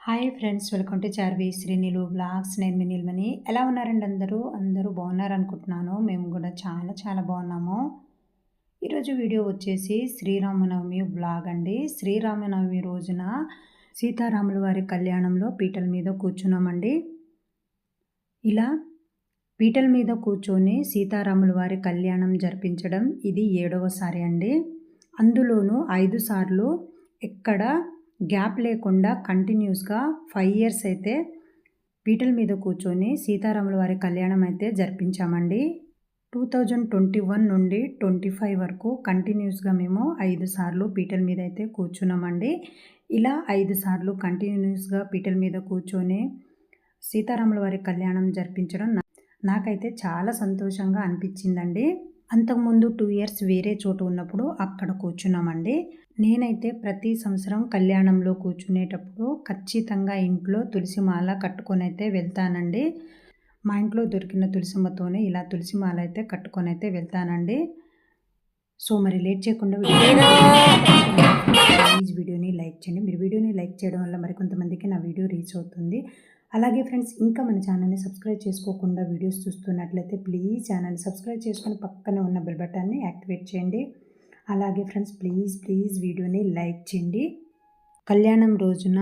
Hi friends, welcome to Charvi Srinilu blogs. నేను మీ నీల్మని. ఎలా ఉన్నారండి అందరూ బాగున్నారనుకుంటున్నాను. మేము కూడా చాలా బాగున్నాము. ఈరోజు వీడియో వచ్చేసి శ్రీరామనవమి బ్లాగ్ అండి. శ్రీరామనవమి రోజున సీతారాముల వారి కళ్యాణంలో పీటల మీద కూర్చున్నామండి. ఇలా పీటల మీద కూర్చొని సీతారాముల వారి కళ్యాణం జరిపించడం ఇది 7వసారి అండి. అందులోనూ 5 సార్లు ఎక్కడ గ్యాప్ లేకుండా కంటిన్యూస్గా 5 ఇయర్స్ అయితే పీటల మీద కూర్చొని సీతారాముల వారి కళ్యాణం అయితే జరిపించామండి. 2021 నుండి 25 వరకు కంటిన్యూస్గా మేము 5 సార్లు పీటల మీద అయితే కూర్చున్నామండి. ఇలా 5 సార్లు కంటిన్యూస్గా పీటల మీద కూర్చొని సీతారాముల వారి కళ్యాణం జరిపించడం నాకైతే చాలా సంతోషంగా అనిపించిందండి. అంతకుముందు 2 ఇయర్స్ వేరే చోటు ఉన్నప్పుడు అక్కడ కూర్చున్నామండి. నేనైతే ప్రతి సంవత్సరం కళ్యాణంలో కూర్చునేటప్పుడు ఖచ్చితంగా ఇంట్లో తులసి మాల కట్టుకొని అయితే వెళ్తానండి. మా ఇంట్లో దొరికిన తులసిమ్మతోనే ఇలా తులసి మాల అయితే కట్టుకొని అయితే వెళ్తానండి. సో మరి లేట్ చేయకుండా ప్లీజ్ వీడియోని లైక్ చేయండి. మీరు వీడియోని లైక్ చేయడం వల్ల మరికొంతమందికి నా వీడియో రీచ్ అవుతుంది. అలాగే ఫ్రెండ్స్, ఇంకా మన ఛానల్ని సబ్స్క్రైబ్ చేసుకోకుండా వీడియోస్ చూస్తున్నట్లయితే ప్లీజ్ ఛానల్ని సబ్స్క్రైబ్ చేసుకొని పక్కనే ఉన్న బెల్ బటన్ని యాక్టివేట్ చేయండి. అలాగే ఫ్రెండ్స్, ప్లీజ్ వీడియోని లైక్ చేయండి. కళ్యాణం రోజున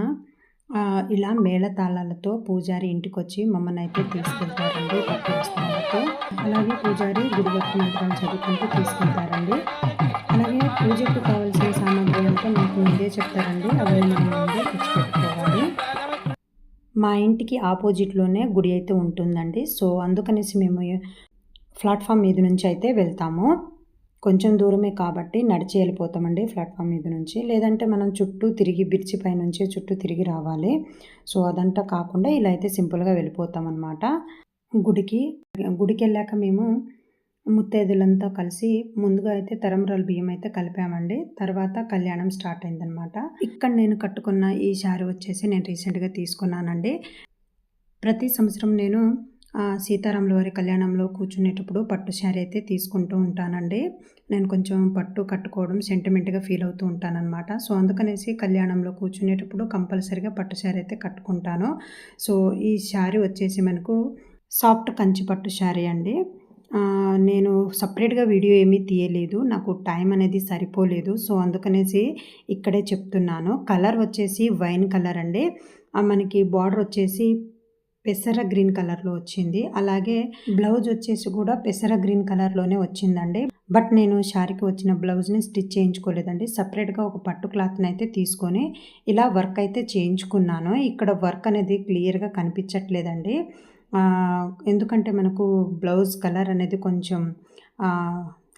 ఇలా మేళతాళాలతో పూజారి ఇంటికి వచ్చి మమ్మల్ని అయితే తీసుకెళ్తారండి పట్టు వస్త్రాలతో. అలాగే పూజారి గుడివత్తి మంత్రాలు చదువుకుంటూ తీసుకెళ్తారండి. అలాగే పూజకు కావాల్సిన సామాగ్రి అంతా మాకు ముందే చెప్తారండి. అవన్నీ మనం ముందే తెచ్చిపెట్టుకోవాలి. మా ఇంటికి ఆపోజిట్లోనే గుడి అయితే ఉంటుందండి. సో అందుకనేసి మేము ప్లాట్ఫామ్ మీద నుంచి అయితే వెళ్తాము. కొంచెం దూరమే కాబట్టి నడిచి వెళ్ళిపోతామండి ప్లాట్ఫామ్ మీద నుంచి. లేదంటే మనం చుట్టూ తిరిగి బ్రిడ్జి పై నుంచి చుట్టూ తిరిగి రావాలి. సో అదంతా కాకుండా ఇలా అయితే సింపుల్గా వెళ్ళిపోతాం అన్నమాట. గుడికి వెళ్ళాక మేము ముత్తైదులంతా కలిసి ముందుగా అయితే తరంబరాలు బియ్యం అయితే కలిపామండి. తర్వాత కళ్యాణం స్టార్ట్ అయిందనమాట. ఇక్కడ నేను కట్టుకున్న ఈ శారీ వచ్చేసి నేను రీసెంట్గా తీసుకున్నానండి. ప్రతి సంవత్సరం నేను సీతారాముల వారి కళ్యాణంలో కూర్చునేటప్పుడు పట్టు శారీ అయితే తీసుకుంటూ ఉంటానండి. నేను కొంచెం పట్టు కట్టుకోవడం సెంటిమెంట్గా ఫీల్ అవుతూ ఉంటానన్నమాట. సో అందుకనేసి కళ్యాణంలో కూర్చునేటప్పుడు కంపల్సరీగా పట్టు శారీ అయితే కట్టుకుంటాను. సో ఈ శారీ వచ్చేసి మనకు సాఫ్ట్ కంచి పట్టు శారీ అండి. నేను సపరేట్గా వీడియో ఏమీ తీయలేదు, నాకు టైం అనేది సరిపోలేదు. సో అందుకనేసి ఇక్కడే చెప్తున్నాను. కలర్ వచ్చేసి వైన్ కలర్ అండి. మనకి బార్డర్ వచ్చేసి పెసర గ్రీన్ కలర్లో వచ్చింది. అలాగే బ్లౌజ్ వచ్చేసి కూడా పెసర గ్రీన్ కలర్లోనే వచ్చిందండి. బట్ నేను శారీకి వచ్చిన బ్లౌజ్ని స్టిచ్ చేయించుకోలేదండి. సపరేట్గా ఒక పట్టు క్లాత్ని అయితే తీసుకొని ఇలా వర్క్ అయితే చేయించుకున్నాను. ఇక్కడ వర్క్ అనేది క్లియర్గా కనిపించట్లేదండి. ఎందుకంటే మనకు బ్లౌజ్ కలర్ అనేది కొంచెం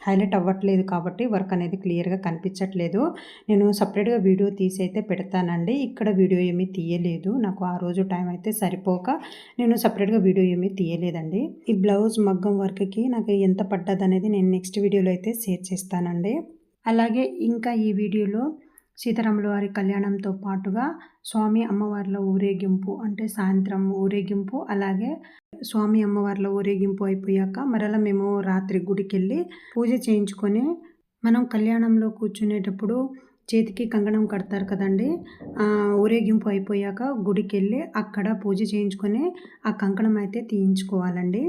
హైలైట్ అవ్వట్లేదు కాబట్టి వర్క్ అనేది క్లియర్గా కనిపించట్లేదు. నేను సపరేట్గా వీడియో తీసి అయితే పెడతానండి. ఇక్కడ వీడియో ఏమీ తీయలేదు, నాకు ఆ రోజు టైం అయితే సరిపోక నేను సపరేట్గా వీడియో ఏమీ తీయలేదండి. ఈ బ్లౌజ్ మగ్గం వర్క్కి నాకు ఎంత పడ్డది అనేది నేను నెక్స్ట్ వీడియోలో అయితే షేర్ చేస్తానండి. అలాగే ఇంకా ఈ వీడియోలో సీతారాముల వారి కళ్యాణంతో పాటుగా స్వామి అమ్మవార్ల ఊరేగింపు, అంటే సాయంత్రం ఊరేగింపు, అలాగే స్వామి అమ్మవార్ల ఊరేగింపు అయిపోయాక మరలా మేము రాత్రి గుడికి వెళ్ళి పూజ చేయించుకొని, మనం కళ్యాణంలో కూర్చునేటప్పుడు చేతికి కంకణం కడతారు కదండి. ఊరేగింపు అయిపోయాక గుడికి వెళ్ళి అక్కడ పూజ చేయించుకొని ఆ కంకణం అయితే తీయించుకోవాలండి.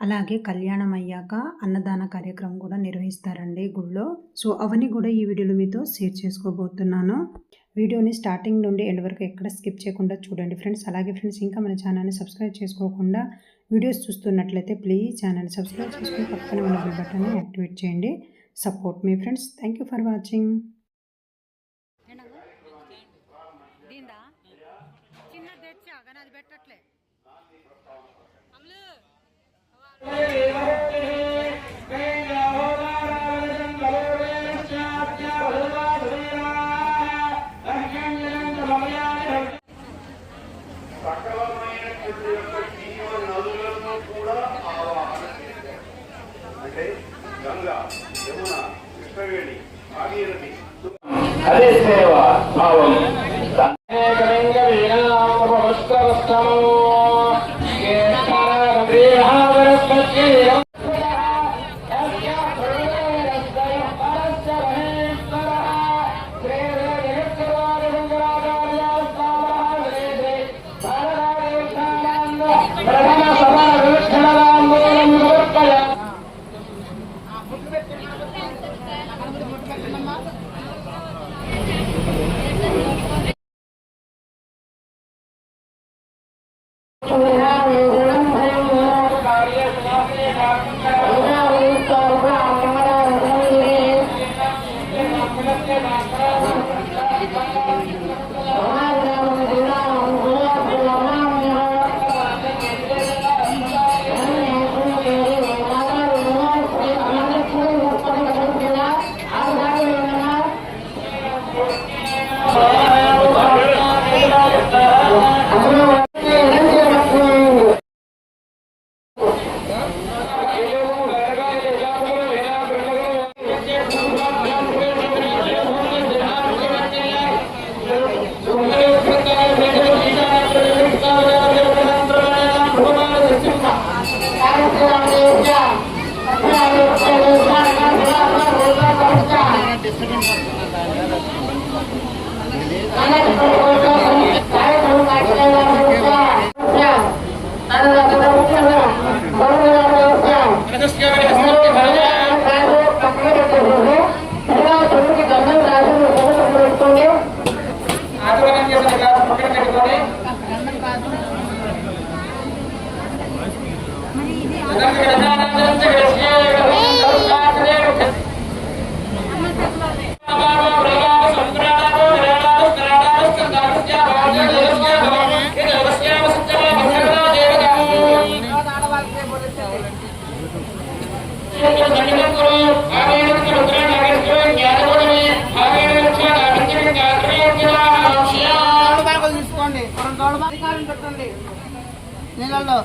అలాగే కళ్యాణం అయ్యాక అన్నదాన కార్యక్రమం కూడా నిర్వహిస్తారండి గుడిలో. సో అవన్నీ కూడా ఈ వీడియోలో మీతో షేర్ చేసుకోబోతున్నాను. వీడియోని స్టార్టింగ్ నుండి ఎండ్ వరకు ఎక్కడ స్కిప్ చేయకుండా చూడండి ఫ్రెండ్స్. అలాగే ఫ్రెండ్స్, ఇంకా మన ఛానల్ని సబ్స్క్రైబ్ చేసుకోకుండా వీడియోస్ చూస్తున్నట్లయితే ప్లీజ్ ఛానల్ని సబ్స్క్రైబ్ చేసుకుని పక్కన ఉన్న బెల్ బటన్ని యాక్టివేట్ చేయండి. Support me friends. Thank you for watching. Ganga, Yamuna, Krishnaveni, Bhagirathi అదే సేవ భావం. నీళ్ళల్లో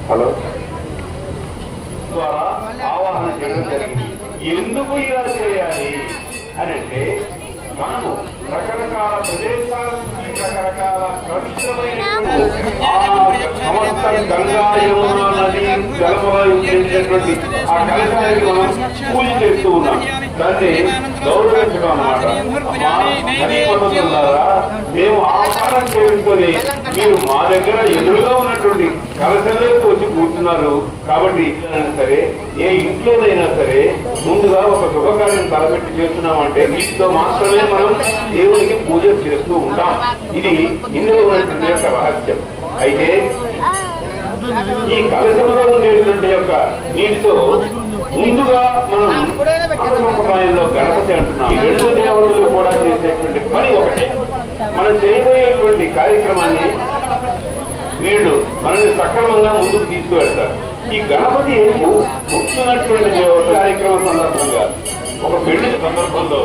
హలో ద్వారా ఆవాహన చేయడం జరిగింది. ఎందుకు ఇలా చేయాలి అని అంటే మనము రకరకాల ప్రదేశాల నుంచి రకరకాల పవిత్రమైన సమస్త గంగా యమున నది జలమలో ఉండేటటువంటి ఆ కలశానికి మనం పూజ చేస్తూ ఉన్నాం. దాన్ని గౌరవించడం అన్నమాట. మేము ఆహారం చేసుకొని మీరు మా దగ్గర ఎదురుగా ఉన్నటువంటి కలశంలోకి వచ్చి కూర్చున్నారు కాబట్టి సరే ఏ ఇంట్లోనైనా సరే ముందుగా ఒక శుభకార్యం తలపెట్టి చేస్తున్నామంటే వీటితో మాత్రమే మనం దేవునికి పూజ చేస్తూ ఉంటాం. ఇది ఇందులో ఉన్నటువంటి యొక్క రహస్యం. అయితే ఈ కలశంలో ఉండేటువంటి యొక్క నీటితో ముందుగా మనం సంప్రదాయంలో గణపతి అంటున్నాం. ఈ రెండు దేవుళ్ళు కూడా చేసేటువంటి పని ఒకటే. మనం చేయబోయేటువంటి కార్యక్రమాన్ని వీళ్ళు మనల్ని సక్రమంగా ముందుకు తీసుకువెళ్తారు. ఈ గణపతి ముఖ్యమైనటువంటి కార్యక్రమం సందర్భంగా ఒక పెళ్లి సందర్భంలో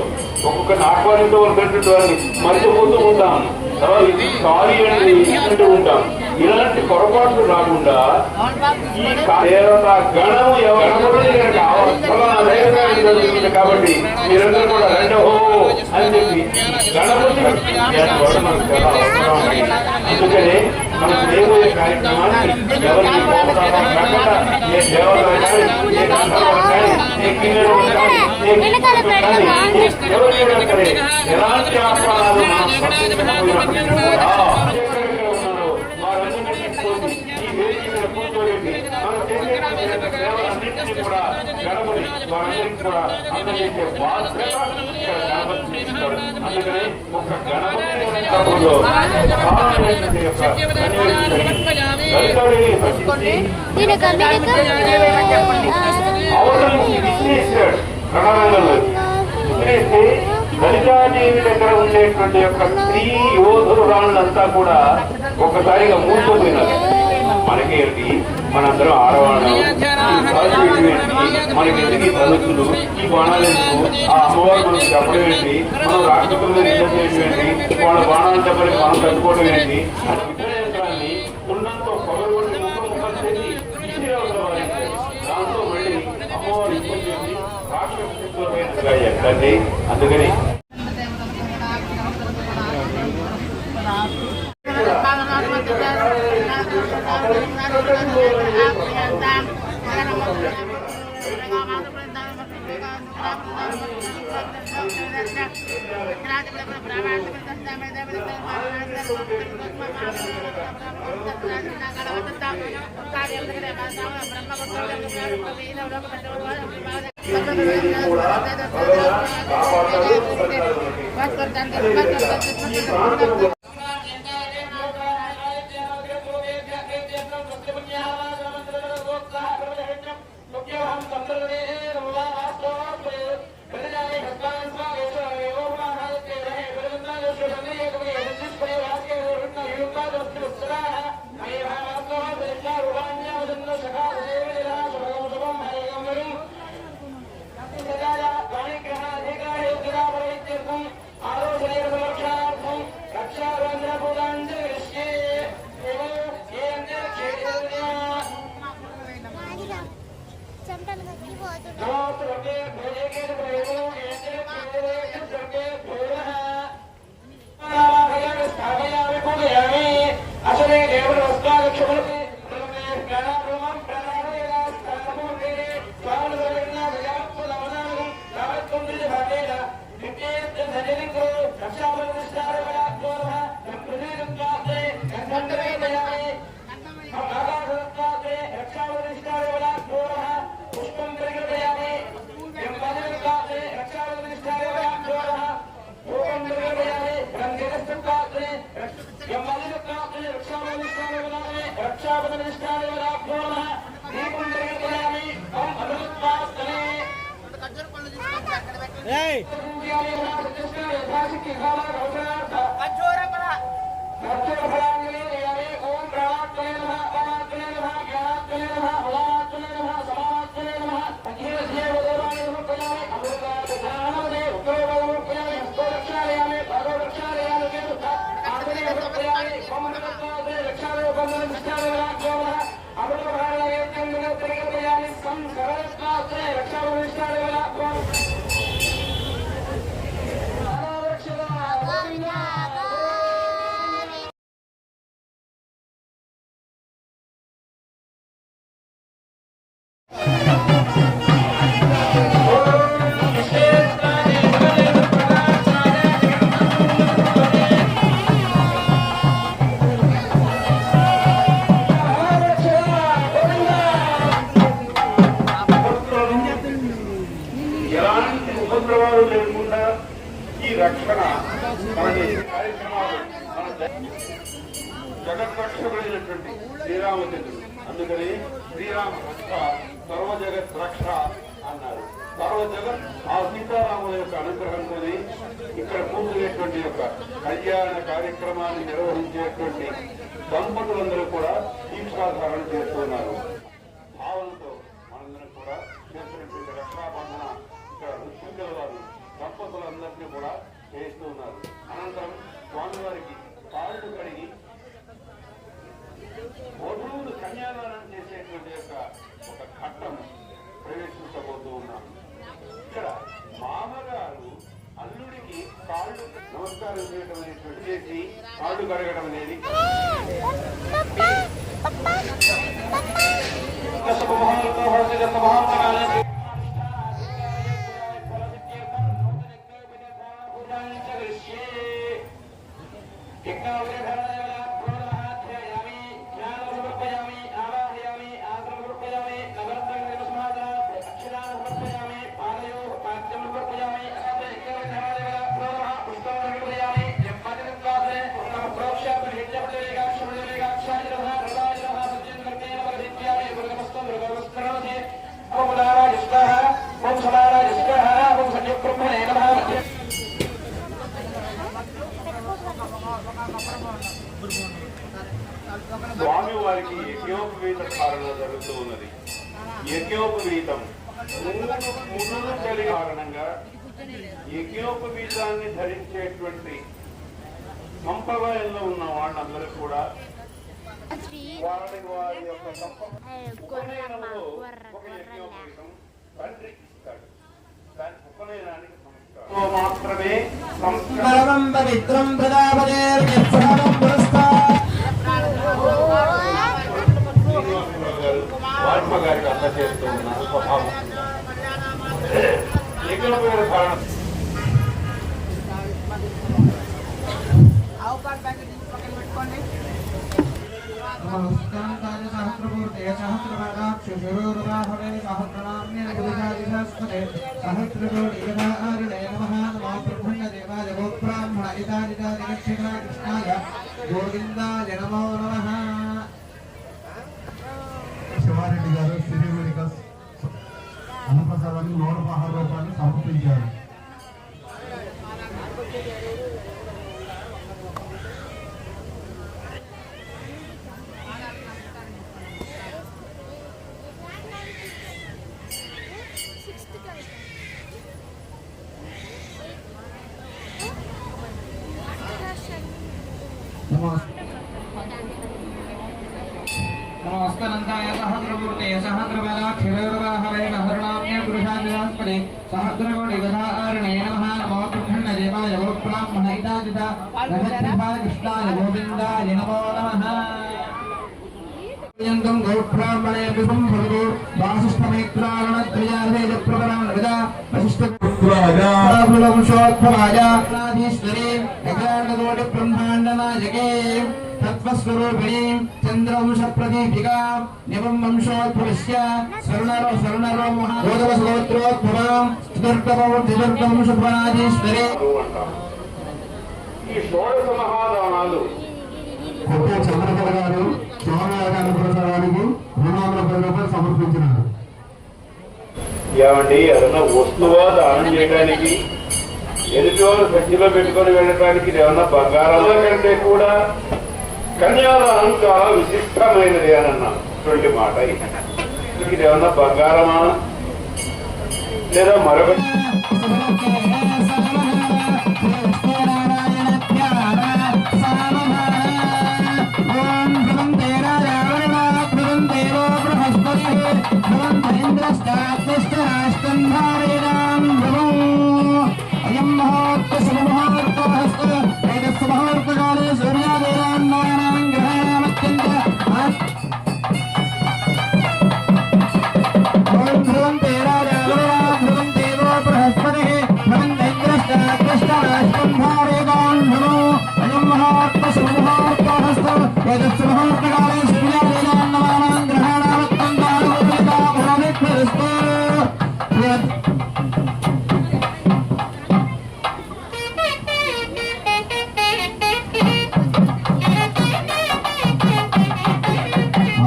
ఒక్కొక్కరిని ఆహ్వానించవలసినటువంటి వారిని మర్చిపోతూ ఉంటాం. తర్వాత ఇది సారీ అని అంటూ ఉంటాం. ఇలాంటి పొరపాట్లు రాకుండా ఈ దేవత గణము గణపతిని కనుక ధైర్యంగా జరుగుతుంది. కాబట్టి మీరందరూ కూడా రెండో అని చెప్పి గణపతి మనకు చాలా అవసరం ఉంది. అందుకనే మన దేవుడి కార్యక్రమాన్ని ఎవరికి పోతామో కాకుండా ఏ దేవతలు కానీ, ఏ గంధర్వులు కానీ, ఏ కిన్నెరులు కానీ, ఏ కానీ ఎవరైనా సరే ఎలాంటి ఆహ్వానాలు మనం స్పందించకపోయినప్పటికీ కూడా ఎక్కడెక్కడ ఉన్నారో వారందరినీ తీసుకొని ఈ వేదిక మీద కూర్చోబెట్టి మనం చేసేటువంటి సేవలన్నింటినీ కూడా గణపతి వారందరికీ కూడా అందజేసే బాధ్యత ఇక్కడ గణపతి తీసుకుంటాడు. అందుకని ఒక గణపతి లలితాదేవి దగ్గర ఉండేటువంటి యొక్క స్త్రీ యోధురాళ్ళంతా కూడా ఒక్కసారిగా మూసుకుపోయినారు. మనకేంటి, మనందరం ఆడవాళ్ళం, మనకి ఎందుకు ఈ తలుచులు, ఈ బాణాలు ఎందుకు, ఆ అమ్మవారు మనకు చెప్పడం ఏంటి, మనం రాక్షసుల మీద యుద్ధం చేయడం ఏంటి, వాళ్ళ బాణాలు చెప్పని మనం తట్టుకోవడం ఏంటి అని విగ్రహాన్ని ఉన్నంతో పొగలగొట్టి ముఖం చేసి విసిరావసరం. దాంతో మళ్ళీ అమ్మవారు యుద్ధం చేసి రాక్షసులుగా ఎక్కడి. అందుకని జగద్రక్షకుడైనటువంటి శ్రీరామచంద్రుడు. అందుకని శ్రీరామ రక్ష సర్వజగత్ రక్ష అన్నారు. సర్వజగత్ ఆ సీతారాముల యొక్క అనుగ్రహంతోనే ఇక్కడ పూర్తయ్యేటువంటి యొక్క కళ్యాణ కార్యక్రమాన్ని నిర్వహించేటువంటి దంపతులందరూ కూడా దీక్షాధారణ చేస్తున్నారు. భావనతో మనందరం కూడా చేస్తున్నటువంటి రక్షాబంధన ఇక్కడ ఋషికల వారు దంపతులందరినీ కూడా చేస్తూ ఉన్నారు. అనంతరం స్వామివారికి కాళ్ళు కడిగి వధువులు కన్యాదానం చేసేటువంటి యొక్క ఒక ఘట్టం ప్రవేశించబోతూ ఉన్నాం. నమస్కారం చేయడం అనేటువంటి చేసి కాళ్ళు కడగడం అనేది స్వామి వారికి యజ్ఞోపవీత ధారణ జరుగుతూ ఉన్నది. యజ్ఞోపవీతం మునులు చలి కారణంగా యజ్ఞోపవీతాన్ని ధరించేటువంటి సంప్రదాయంలో ఉన్న వాళ్ళందరూ కూడా వారి యొక్క ఉపనయనంలో ఒక యజ్ఞోపవీతం తండ్రి ఇస్తాడు. దాని ఉపనయనానికి సంస్కారం మాత్రమే సంస్కారం పవిత్రం మహాత్మ గారికి అందజేస్తూ ఉన్నారు స్వభావం. యజ్ఞోపవీత ధారణ శివారెడ్డి గారు శ్రీ మెడికల్స్ అన్నప్రసాదాన్ని 116 రూపాయలు సమర్పించారు. నమస్కారంతాయ సహస్రమూర్తే సహస్రబలాక్షిరోర్వాహవే మహర్ణామ్య పురుషాదిరాస్పదే సహస్రకోటి గదారణే నమః నమో బ్రహ్మణ దేవాయ గో బ్రాహ్మణ ఇదాజిత రజత్రిభా కృష్ణాయ గోవిందాయ నమో నమః. యంతం గో బ్రాహ్మణే విభం భగవో వాసిష్ఠమైత్రారణద్రయాదేజ ప్రవరాణ విదా వశిష్ఠపుత్రాజాపులంశోద్భవాజ నాధీశ్వరే అఖిలాండకోటి బ్రహ్మాండ నాయకే తత్వస్వరూపిణీ చంద్రవంశ ప్రదీపికా నివం వంశోద్భవస్య స్వర్ణరో మహాగోత్రోద్భవం చతుర్థవంశోద్భవనాధీశ్వరే. ఈ షోడశ మహాదానాలు కొట్టే చంద్రకళ గారు స్వామివారి అన్నప్రసాదానికి 210 రూపాయలు సమర్పించినారు. ఏమండి ఏదన్నా వస్తువా దానం చేయడానికి ఎదుటివారు సంచిలో పెట్టుకొని వెళ్ళడానికి ఏమన్నా బంగారం కంటే కూడా కన్యాదానం చాలా విశిష్టమైనది అని అన్నటువంటి మాట. ఇది ఏమన్నా బంగారమా లేదా మరొకటి?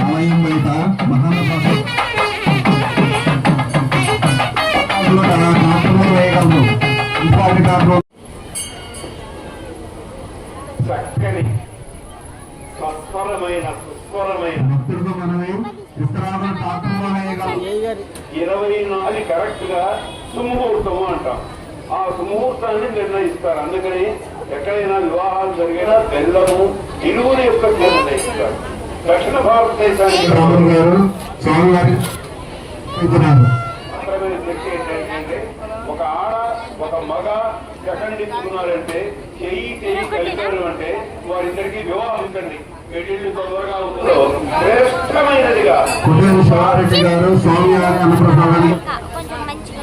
ఆలయం బయట చక్కని సత్వరమైన సుస్వరమైన భక్తులతో మనమే విస్తరాలను పాత్రలో వేయగలం. 24 కరెక్ట్ గా సుముహూర్తము అంటాం. ఆ సుముహూర్తాన్ని నిర్ణయిస్తారు. అందుకని ఎక్కడైనా వివాహాలు జరిగినా బెల్లము ఇరువురి యొక్క నిర్ణయిస్తారు. దక్షిణ భారతదేశానికి రాములు గారు స్వామివారి మాత్రమే శక్తి ఏంటంటే ఒక ఆడ ఒక మగ ప్రకటిస్తున్నారంటే చెయ్యి కలిపారు అంటే వారిద్దరికి వివాహం కండి పెళ్లిళ్ళు తొందరగా అవుతుందో శ్రేష్టమైనదిగా కుటుంబ శివారెడ్డి గారు స్వామివారి అన్నప్రసాదాన్ని కొంచెం మంచిగా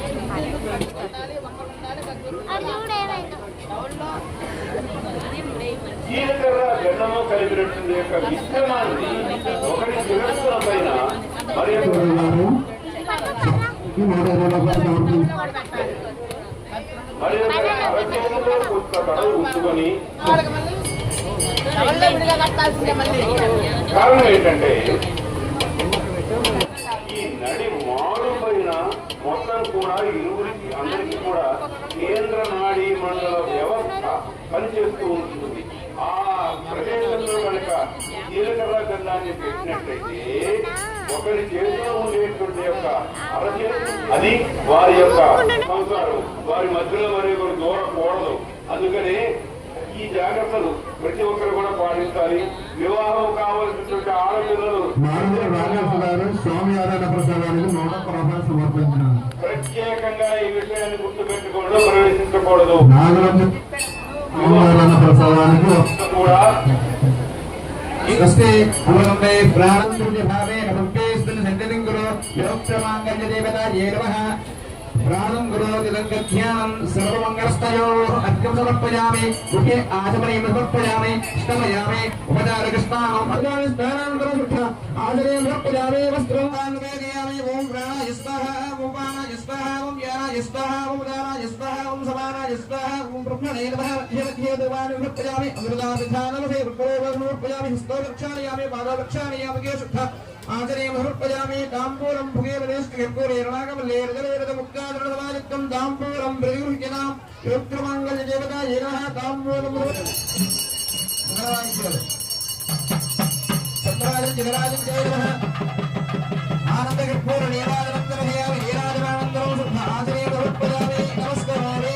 జీలకర్ర బెల్లము కలిపినటువంటి యొక్క మిశ్రమాన్ని ఒకరి శిరస్సుల పైన మరి అరచేతిలో కొంత తడవు ఉంచుకొని కారణం ఏంటంటే ఈ నడి మారు పైన మొత్తం కూడా ఇరువురికి అందరికీ కూడా కేంద్ర నాడీ మండల వ్యవస్థ పనిచేస్తూ ఉంటుంది. ఆ ప్రదేశంలో కనుక జీలకర్ర గంధాన్ని పెట్టినట్లయితే ఒకరి చేతిలో ఉండేటువంటి యొక్క అరచేతి అది వారి యొక్క సంసారం వారి మధ్యలో మరి ఒకరు దూరకూడదు. అందుకనే ఈ జాగ్రత్తలు ప్రతి ఒక్కరు కూడా పాటించాలి. వివాహం కావాల్సినటువంటి ఆడపిల్లలు స్వామివారి అన్నప్రసాదానికి నూట ప్రభావం సమర్పించినారు. ప్రత్యేకంగా ఈ విషయాన్ని గుర్తుపెట్టుకోవడం ప్రవేశించకూడదు. స్వామివారి అన్నప్రసాదానికి కూడా స్వస్తి పూర్ణమే ప్రాణంతుల్య భావేన భక్తేస్మిన్ సన్నిధిం గురు యోక్ష్యమాంగల్య దేవతాయే నమః. ప్రాణం గురోతి లంఘ్యానం సర్వమంగళస్తయోః అర్ఘ్యం సమర్పయామి. ముఖే ఆచమనీయం సమర్పయామి. ష్టమయామి ఉపచార కృష్ణాం అర్ఘ్యామి స్నానానంతరం శుద్ధ ఆచమనీయం సమర్పయామి. వస్త్రం నివేదయామి. ఓం ప్రాణాయ స్వాహా ఓం ప్రాణాయ స్వాహా ఓం జ్ఞానాయ స్వాహా ఓం ఉదానాయ స్వాహా ఓం సమానాయ స్వాహా ఓం బ్రహ్మణే నమః. మధ్యే దేవాని సమర్పయామి. అమృతాభిధానమసే సమర్పయామి. హస్తోరక్షాణయామి పాదరక్షాణయామి శుద్ధ ఆచరేయం సమర్పయామి. తాంబూలం భుగేరేణాగమల్లేరదముక్తాదృఢవాలిత్వం తాంబూలం ప్రతిగృహ్యనాం యోక్త్రమాంగళ్య దేవతాయే నమః. తాంబూలం సత్రాజం జగరాజం జయ నమః. ఆనందకర్పూర నీరాజనంతరమయామి. నీరాజనానంతరం శుద్ధ ఆచరేయం సమర్పయామి. నమస్కారే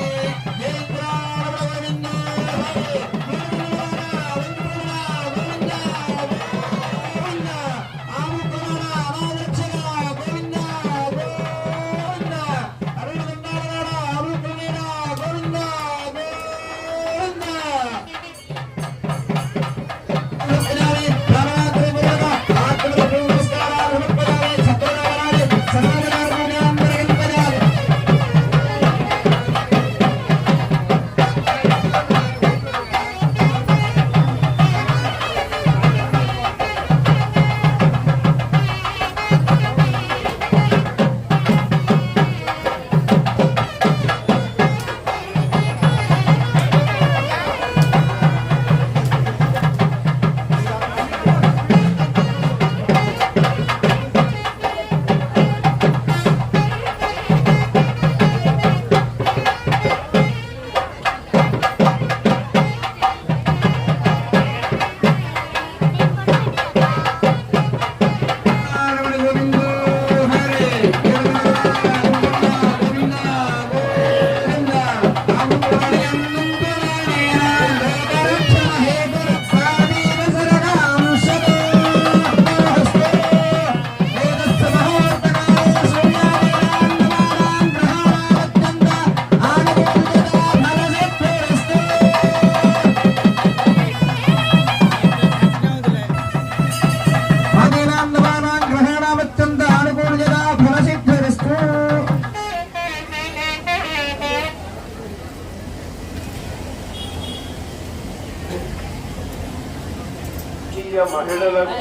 మహిళలకు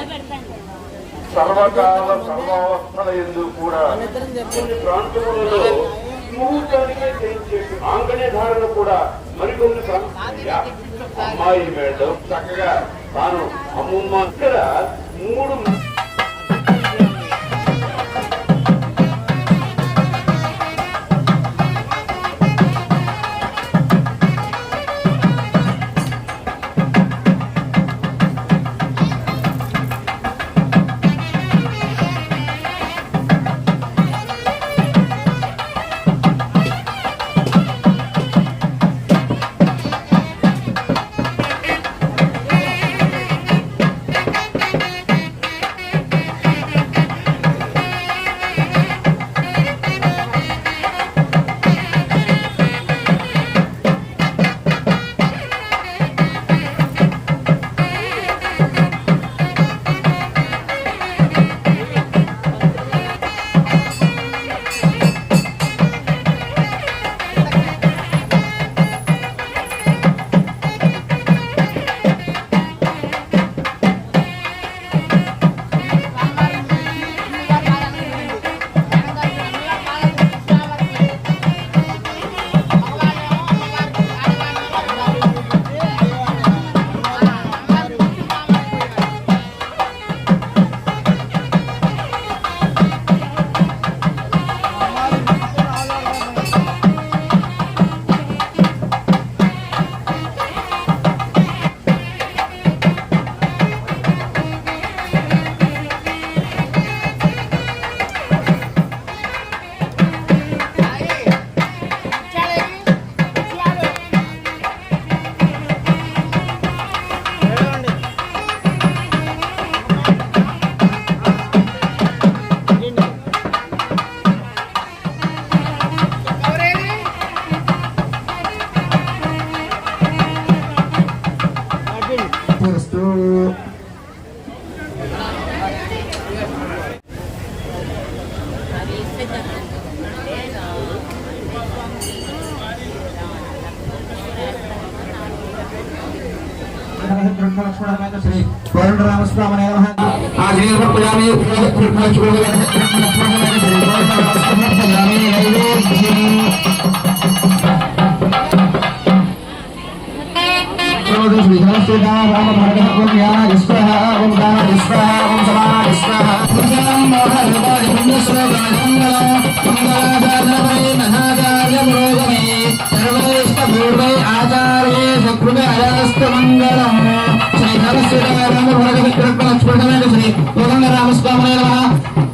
సర్వకాల సర్వావస్థల యందు కూడా కొన్ని ప్రాంతములలో ముహూర్తానికే చేయించేసి ఆంగణ్య ధారణ కూడా మరికొన్ని అమ్మాయి మేడం చక్కగా తాను అమ్మమ్మ ఇక్కడ 3 श्री कोरंडरामस्वामी नमः आजीव प्रजामि श्री हरस्तेदा राम भरत ओम या स्वाहा ओम दान स्वाहा ओम समान स्वाहा ओम महादेवाय पुण्यश्लोकाय मंगलादानवे महादाय मुरोगमे सर्वैष्ट पूर्वे आचार्ये सकृते अयास्त मंगलम् श्री हरस्तेदा राम भरत लक्ष्मण श्री कोरंडरामस्वामी नमः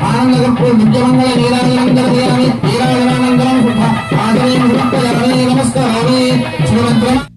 आनंदगर्भो नित्यमंगल नीराजनंदर दियामि नीराजनानंदरं शुभ आदरे नमस्ते नमस्कारामि श्रीमन्त्रम्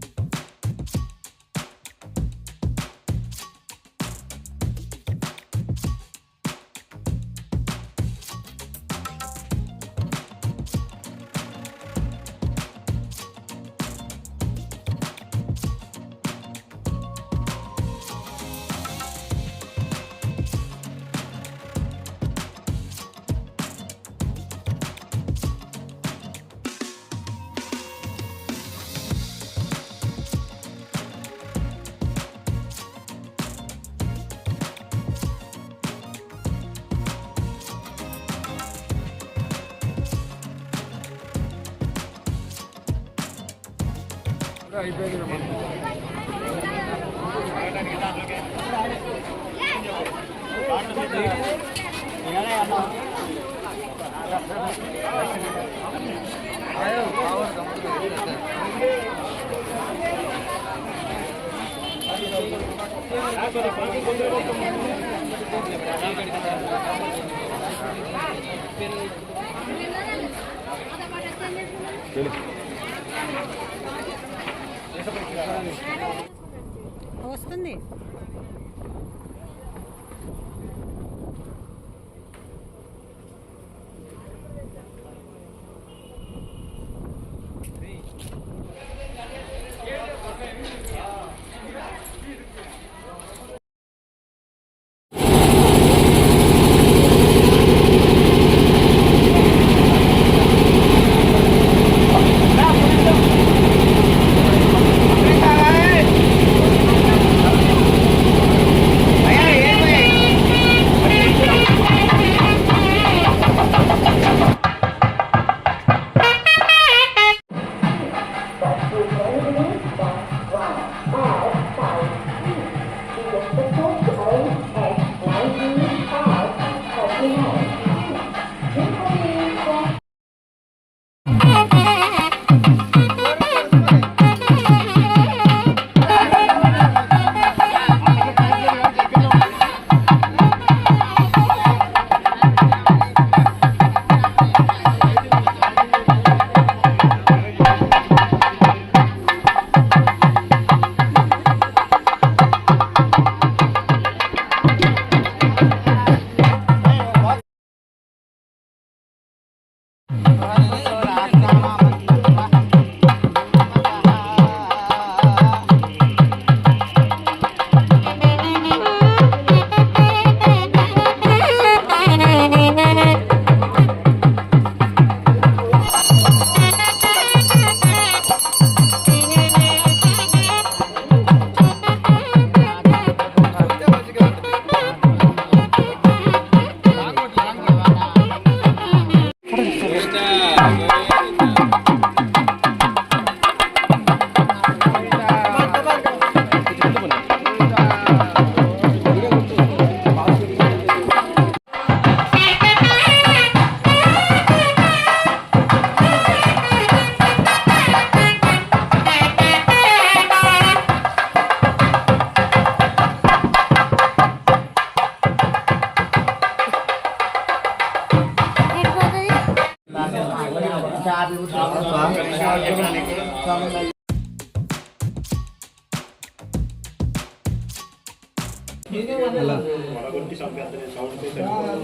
వస్తుంది.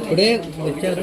ఇప్పుడే వచ్చారు.